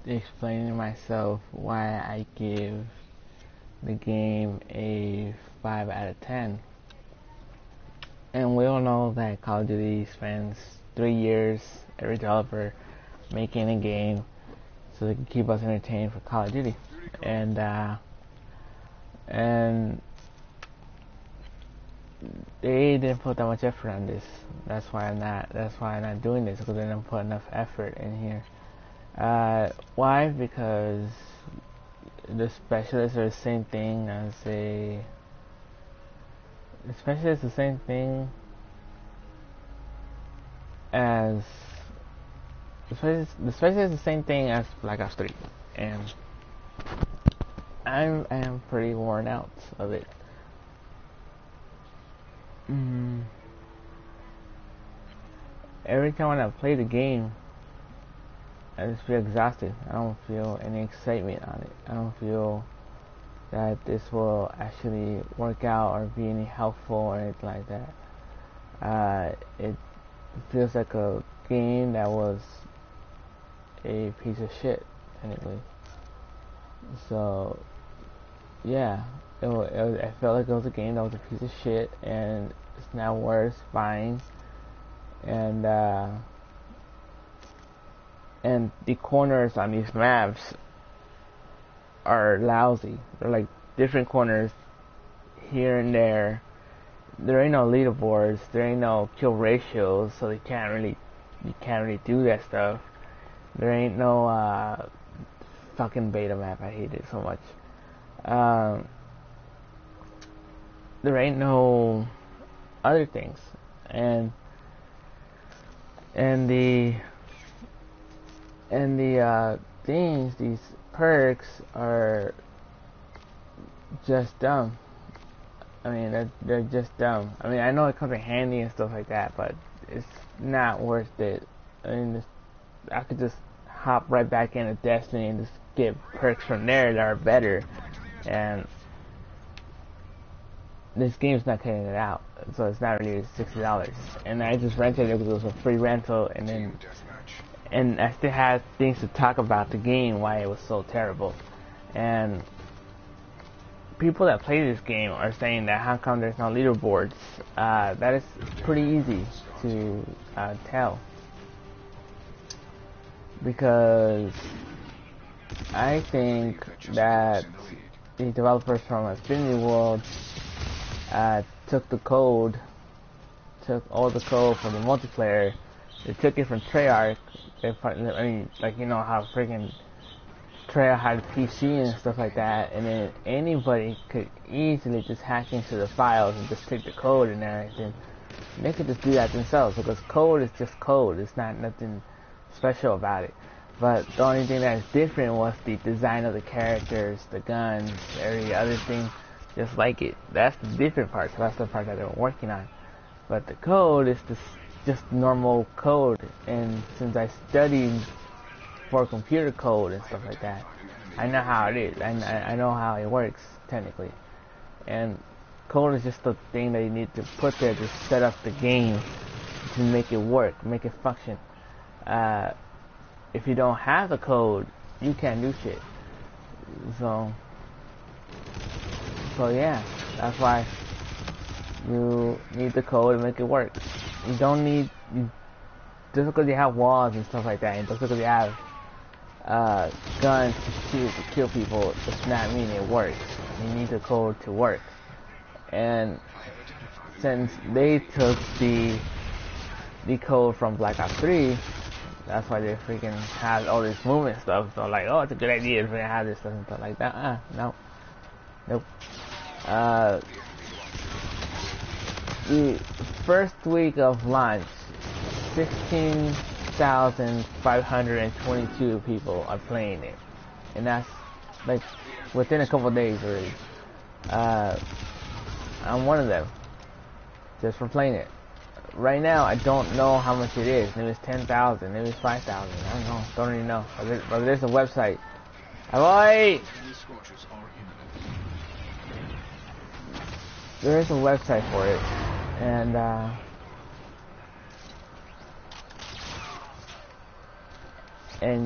explaining myself why I give the game a 5 out of 10. And we all know that Call of Duty spends 3 years, every developer, making a game so they can keep us entertained for Call of Duty. And they didn't put that much effort on this. That's why I'm not doing this, because they didn't put enough effort in here. Why? Because the specialists are the same thing as the specialist is the same thing as the specialist is the same thing as Black Ops 3, and I am pretty worn out of it. Every time when I play the game, I just feel exhausted. I don't feel any excitement on it. I don't feel that this will actually work out or be any helpful or anything like that. It feels like a game that was a piece of shit, technically. So, yeah, I felt like it was a game that was a piece of shit, and it's now worth buying. And the corners on these maps are lousy. They're like different corners here and there. There ain't no leaderboards. There ain't no kill ratios, so you can't really do that stuff. There ain't no fucking beta map. I hate it so much. There ain't no other things, and the things, these perks are just dumb. I mean, they're just dumb. I mean, I know it comes in handy and stuff like that, but it's not worth it. I mean, I could just hop right back into Destiny and just get perks from there that are better, and this game's not cutting it out, so it's not really $60. And I just rented it because it was a free rental, and I still had things to talk about the game, why it was so terrible. And people that play this game are saying that how come there's no leaderboards. That is pretty easy to tell, because I think that the developers from Infinity World took all the code from the multiplayer. They took it from Treyarch. I mean, like, you know how freaking Treyarch had PC and stuff like that, and then anybody could easily just hack into the files and just take the code and everything. They could just do that themselves, because code is just code. It's not nothing special about it. But the only thing that's different was the design of the characters, the guns, every other thing just like it. That's the different part. So that's the part that they're working on. But the code is just normal code, and since I studied for computer code and stuff like that, I know how it is. I know how it works technically. And code is just the thing that you need to put there to set up the game to make it work, make it function. If you don't have the code, you can't do shit. So yeah, that's why you need the code to make it work. You don't need, just because you have walls and stuff like that, and just because you have guns to shoot to kill people, does not mean it works. You need the code to work. And since they took the code from Black Ops 3, that's why they freaking have all this movement stuff. So like, oh, it's a good idea if we have this stuff and stuff like that. No. Nope. The first week of launch, 16,522 people are playing it, and that's like within a couple of days already. I'm one of them, just for playing it. Right now, I don't know how much it is. Maybe it's 10,000, maybe it's 5,000. I don't know. Don't really know. But there's a website. Avoid! There is a website for it, and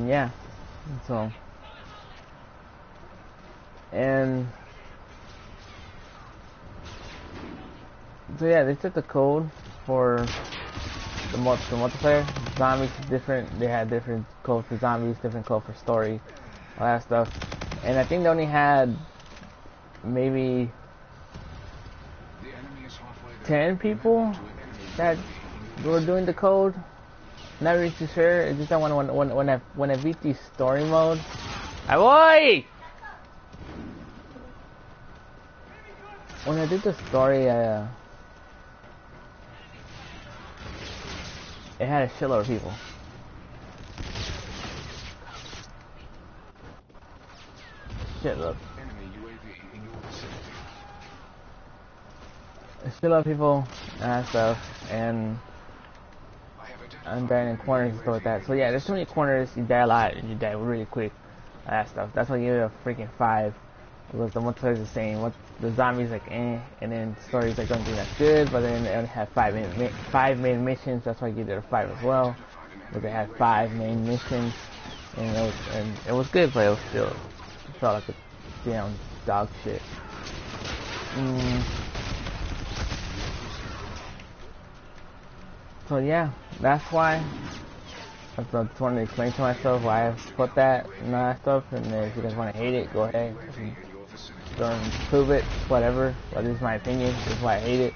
yeah, So, and so yeah, they took the code for the multiplayer. Zombies is different. They had different code for zombies, different code for story, all that stuff. And I think they only had maybe 10 people that were doing the code. Not really too sure. It's just that when I beat the story mode, boy! When I did the story, it had a shitload of people. Shitload. A shitload of people and stuff, and I'm dying in corners and stuff like that. So yeah, there's too many corners, you die a lot, and you die really quick. That stuff. That's why I gave it a freaking 5. Because the multiplayer is the same. What the zombies like and then stories like don't do that good, but then they only have 5 main missions. That's why I gave it a 5 as well. But they had 5 main missions, and it was good, but it was still it felt like a damn dog shit. So yeah, that's why I just wanted to explain to myself why I put that and all that stuff. And if you guys want to hate it, go ahead. Don't prove it, whatever. But this is my opinion. This is why I hate it.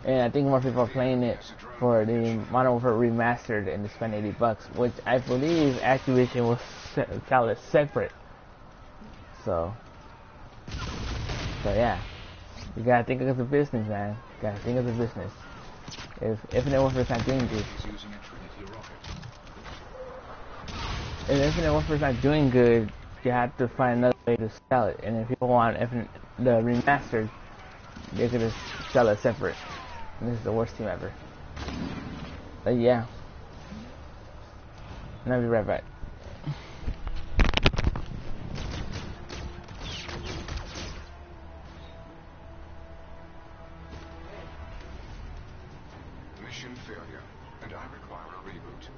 And I think more people are playing it for the Modern Warfare Remastered and to spend $80, which I believe Activision will sell it separate. So yeah, you gotta think of the business, man. You gotta think of the business. If Infinite Warfare is not doing good, you have to find another way to sell it. And if people want the remastered, they could just sell it separate. And this is the worst team ever. But yeah, and I'll be right back. Mission failure, and I require a reboot.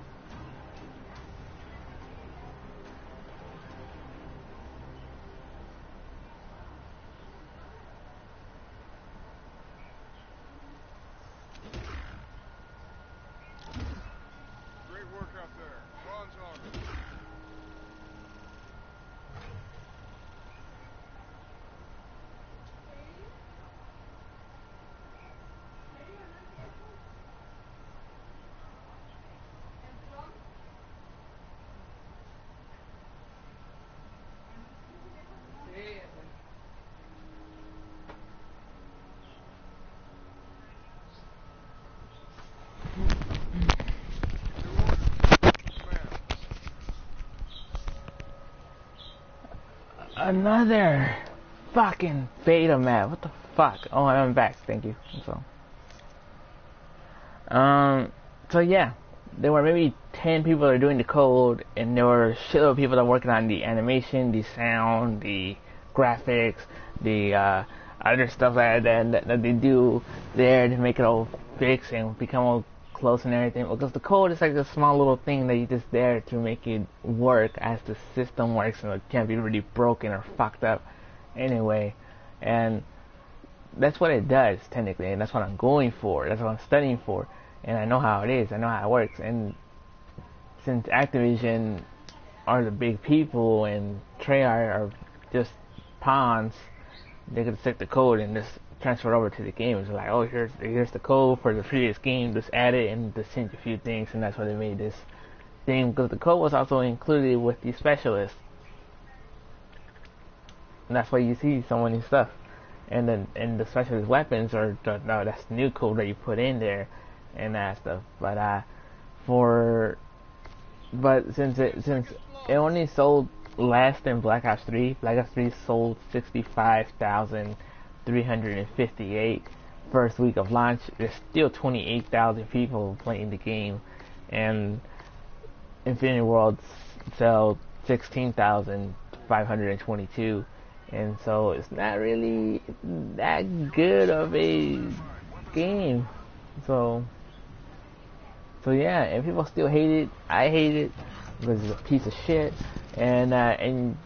Great work out there. Bronze on. Another fucking beta map. What the fuck? Oh, I'm back. Thank you. So yeah, there were maybe 10 people that are doing the code, and there were a shitload of people that are working on the animation, the sound, the graphics, the other stuff like that they do there to make it all fix and become all close and everything. Because the code is like a small little thing that you just there to make it work as the system works, and it can't be really broken or fucked up anyway. And that's what it does technically, and that's what I'm going for. That's what I'm studying for. And I know how it is. I know how it works. And since Activision are the big people and Treyarch are just pawns, they could take the code and just transfer it over to the game. It's like, oh, here's the code for the previous game. Just add it and just change a few things, and that's why they made this thing. Because the code was also included with the specialist, and that's why you see so many stuff. And then the specialist weapons are no, that's new code that you put in there. And that stuff, but since it only sold less than Black Ops 3. Black Ops 3 sold 65,358 first week of launch. There's still 28,000 people playing the game, and Infinity World sold 16,522, and so it's not really that good of a game. So yeah, and people still hate it. I hate it. because it's a piece of shit. And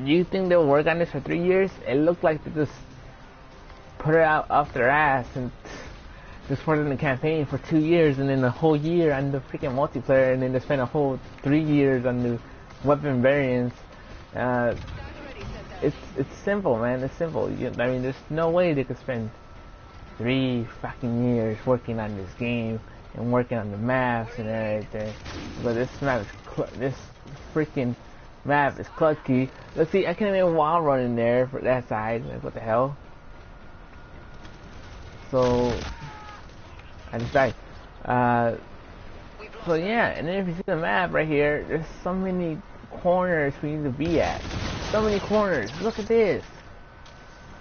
you think they'll work on this for 3 years? It looked like they just put it out off their ass and just put it in the campaign for 2 years, and then a whole year on the freaking multiplayer, and then they spent a whole 3 years on the weapon variants. It's simple, man. It's simple. I mean, there's no way they could spend 3 fucking years working on this game and working on the maps and everything. But this freaking map is clunky. Let's see, I can't even wall run in there for that side. Like, what the hell? So I just died. So yeah, and then if you see the map right here, there's so many corners we need to be at. So many corners. Look at this.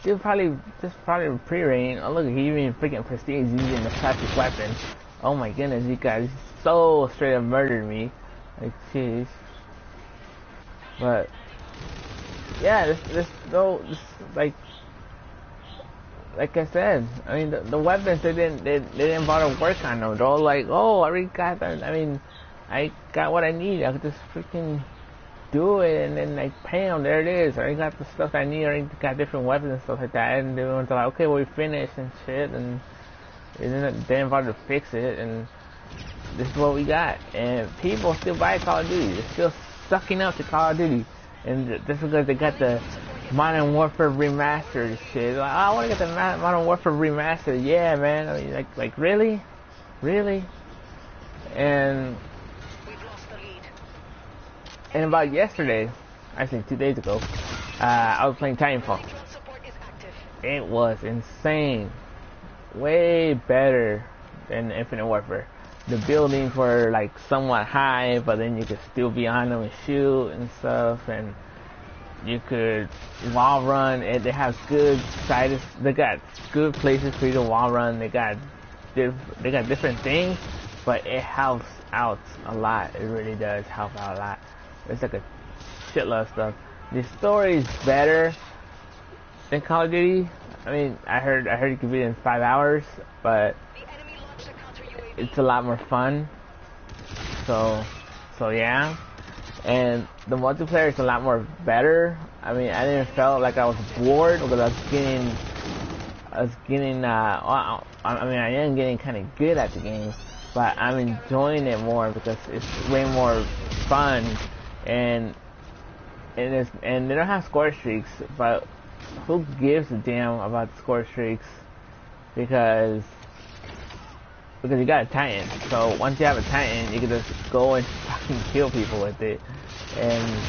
This probably pre-rain. Oh look, he even freaking prestige using the plastic weapon. Oh my goodness, you guys so straight up murdered me. Like jeez. But yeah, this like I said, I mean the weapons they didn't bother to work on them. They're all like, oh, I already got that. I mean, I got what I need. I could just freaking do it, and then like bam, there it is. I already got the stuff I need. I already got different weapons and stuff like that. And they were like, okay, well, we finished and shit, and they didn't bother to fix it. And this is what we got. And people still buy Call of Duty. They're still sucking up to Call of Duty, and that's because they got the Modern Warfare remastered shit. Like, oh, I want to get the Modern Warfare remastered. Yeah, man. I mean, like really, and about yesterday, actually 2 days ago, I was playing Titanfall. It was insane. Way better than Infinite Warfare. The buildings were like somewhat high, but then you could still be on them and shoot and stuff, and you could wall run. And they have good sides. They got good places for you to wall run. They got different things, but it helps out a lot. It really does help out a lot. It's like a shitload of stuff. The story is better than Call of Duty. I mean, I heard you could beat it in 5 hours, but it's a lot more fun. So yeah. And the multiplayer is a lot more better. I mean, I didn't feel like I was bored because I am getting kind of good at the game, but I'm enjoying it more because it's way more fun, and they don't have score streaks, but who gives a damn about the score streaks? Because you got a Titan. So once you have a Titan, you can just go and fucking kill people with it, and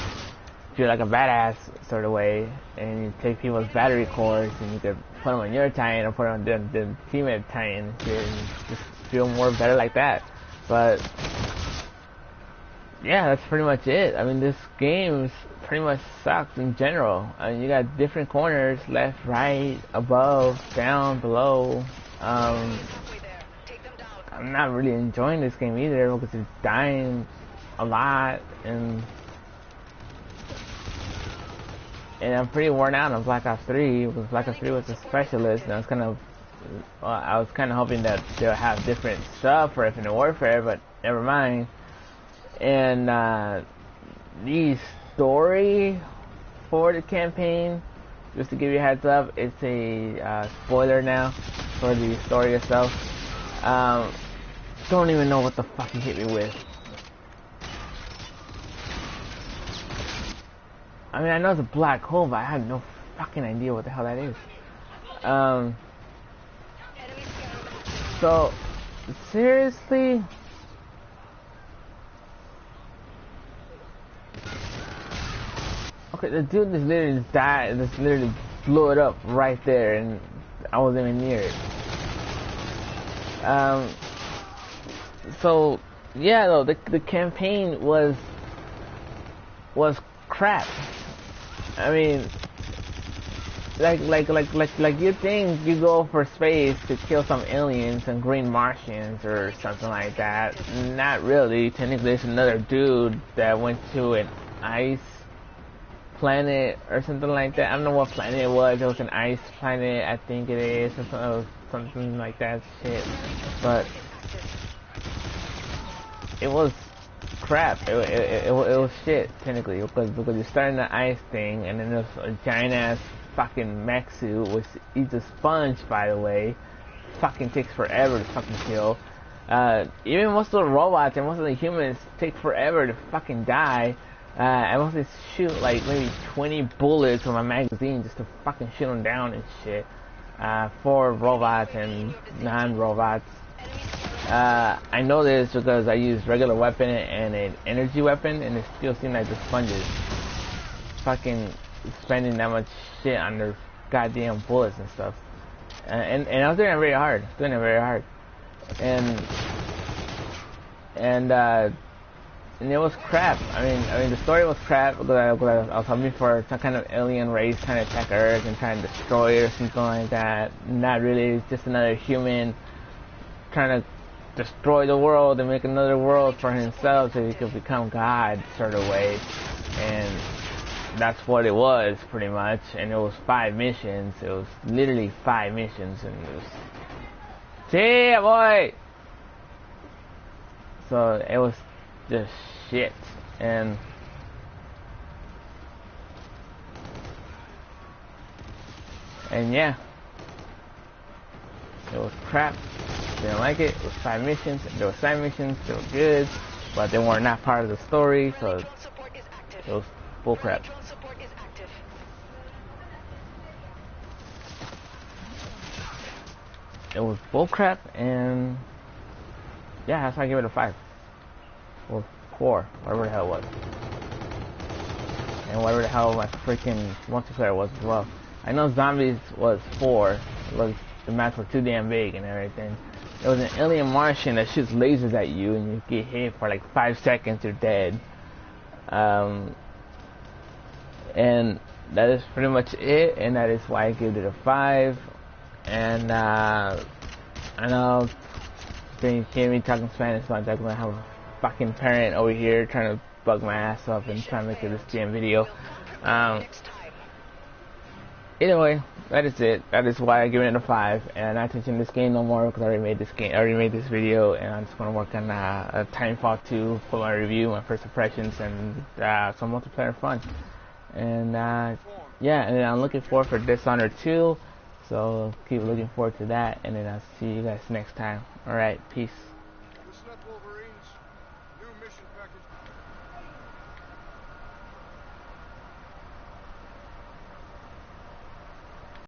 feel like a badass sort of way. And you take people's battery cores and you can put them on your Titan or put them on the teammate Titan and just feel more better like that. But yeah, that's pretty much it. I mean, this game pretty much sucks in general. I mean, you got different corners, left, right, above, down, below. I'm not really enjoying this game either because it's dying a lot, and I'm pretty worn out on Black Ops 3 because Black Ops 3 was a specialist, and I was kind of hoping that they'll have different stuff for Infinite Warfare, but never mind. And the story for the campaign, just to give you a heads up, it's a spoiler now for the story itself. Don't even know what the fuck he hit me with. I mean, I know it's a black hole, but I have no fucking idea what the hell that is. So, seriously? Okay, the dude just literally just died, just literally blew it up right there, and I wasn't even near it. So yeah, though the campaign was crap. I mean, like you think you go for space to kill some aliens and green Martians or something like that? Not really. Technically, it's another dude that went to an ice planet or something like that. I don't know what planet it was. It was an ice planet, I think it is, or something like that shit. But it was crap. It was shit, technically, because you're starting the ice thing, and then there's a giant ass fucking mech suit, which eats a sponge, by the way. Fucking takes forever to fucking kill. Even most of the robots and most of the humans take forever to fucking die. I mostly shoot like maybe 20 bullets from a magazine just to fucking shoot them down and shit. For robots and non-robots. I know this because I use regular weapon and an energy weapon, and it still seems like the sponges. Fucking spending that much shit on their goddamn bullets and stuff. And I was doing it very hard. And it was crap. I mean the story was crap because I was hoping for some kind of alien race trying to attack Earth and trying to destroy it or something like that. Not really. It's just another human trying to destroy the world and make another world for himself so he could become God, sort of way. And that's what it was, pretty much. And it was 5 missions. It was literally 5 missions, and it was, yeah, boy. So it was just shit. And yeah, it was crap. Didn't like it. It was 5 missions. There were side missions. They were good, but they were not part of the story. So it was bull crap. It was bullcrap, and yeah, that's why I give it a 5 or 4, whatever the hell it was, and whatever the hell my freaking multiplayer was as well. I know zombies was 4, was the maps were too damn big and everything. There was an alien Martian that shoots lasers at you, and you get hit for like 5 seconds, you're dead. And that is pretty much it, and that is why I gave it a 5. And I know you hear me talking Spanish, so I'm talking about how a fucking parent over here trying to bug my ass up and trying to make this damn video. Either way, that is it. That is why I give it a 5, and I'm not touching this game no more because I already made this video, and I'm just gonna work on a Timefall 2 for my review, my first impressions, and some multiplayer fun. And yeah, and then I'm looking forward for Dishonored 2. So keep looking forward to that, and then I'll see you guys next time. Alright, peace.